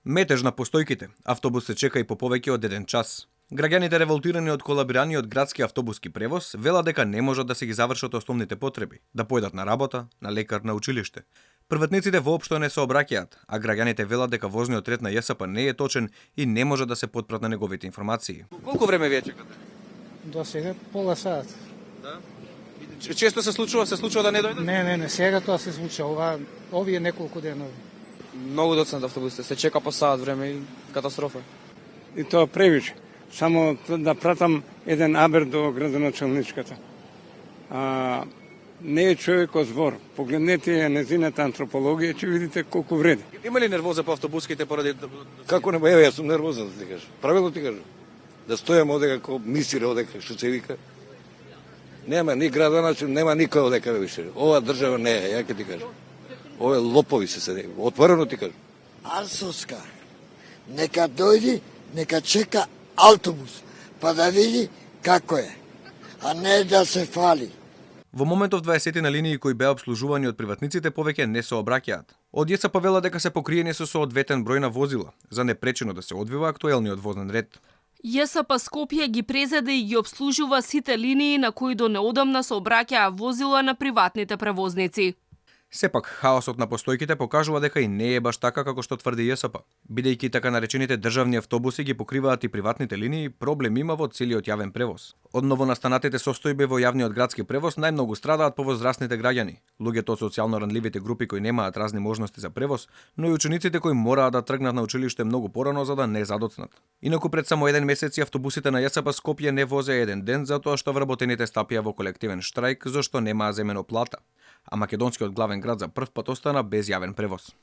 Метеж на постојките. Автобус се чека и по повеќе од 1 час. Граѓаните револтирани од колабираниот градски автобуски превоз велат дека не можат да се ги завршат основните потреби, да појдат на работа, на лекар, на училиште. Прватниците воопшто не се обраќаат, а граѓаните велат дека возниот ред на ЈСП не е точен и не може да се потпрат на неговите информации. Колку време вие чекате? До сега пола сат. Да. Често се случува да не дојдат? Не, сега тоа се случува, овие неколку денови. Многу доцнат автобусите, се чека по саат време и катастрофа. И тоа превише. Само да пратам еден абер до градоначалничката. Не е човекот збор. Погледнете ја незината антропологија, ќе видите колку вреди. Има ли нервоза по автобуските поради... Како не, еве, јас сум нервозен да ти кажам. Правилно ти кажам. Да стојам одека како мисира одека, што се вика. Нема ни градоначалник, нема никој одека више. Ова држава не е, ја ќе ти кажам. Ове лопови се седи. Отворено ти кажам. Арсоска, нека дојди, нека чека автобус, па да види како е, а не да се фали. Во моментов 20 на линии кои беа обслужувани од приватниците повеќе не се обраќаат. Од ЈСП вела дека се покриени со соодветен број на возила, за непречено да се одвива актуелниот вознен ред. ЈСП Скопје ги презеде и ги обслужува сите линии на кои до неодамна се обраќаа возила на приватните превозници. Сепак, хаосот на постојките покажува дека и не е баш така како што тврди ЈСП. Бидејќи така наречените државни автобуси ги покриваат и приватните линии, проблем има во целиот јавен превоз. Од новонастанатите состојби во јавниот градски превоз најмногу страдаат повозрастните граѓани, луѓето од социјално ранливите групи кои немаат разни можности за превоз, но и учениците кои мораат да тргнат на училиште многу порано за да не задоцнат. Инаку пред само 1 месец автобусите на ЈСП Скопје не возеа 1 ден затоа што вработените стапија во колективен штрајк зашто немаа земено плата, а македонскиот главен град за прв пат остана без јавен превоз.